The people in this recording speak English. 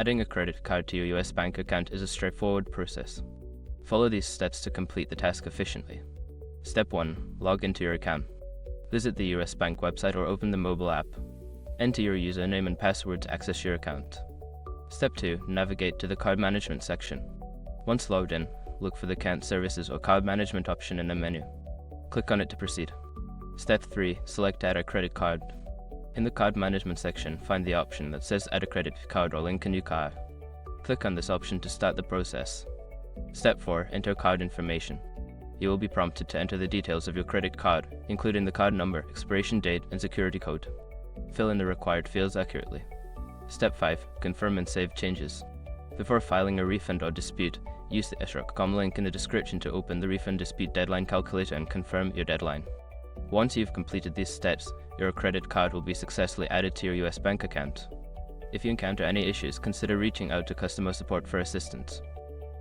Adding a credit card to your US bank account is a straightforward process. Follow these steps to complete the task efficiently. Step 1. Log into your account. Visit the US bank website or open the mobile app. Enter your username and password to access your account. Step 2. Navigate to the card management section. Once logged in, look for the account services or card management option in the menu. Click on it to proceed. Step 3. Select Add a credit card. In the card management section, find the option that says Add a credit card or link a new card. Click on this option to start the process. Step 4. Enter card information. You will be prompted to enter the details of your credit card, including the card number, expiration date, and security code. Fill in the required fields accurately. Step 5. Confirm and save changes. Before filing a refund or dispute, use the escrow.com link in the description to open the refund dispute deadline calculator and confirm your deadline. Once you've completed these steps, your credit card will be successfully added to your US bank account. If you encounter any issues, consider reaching out to customer support for assistance.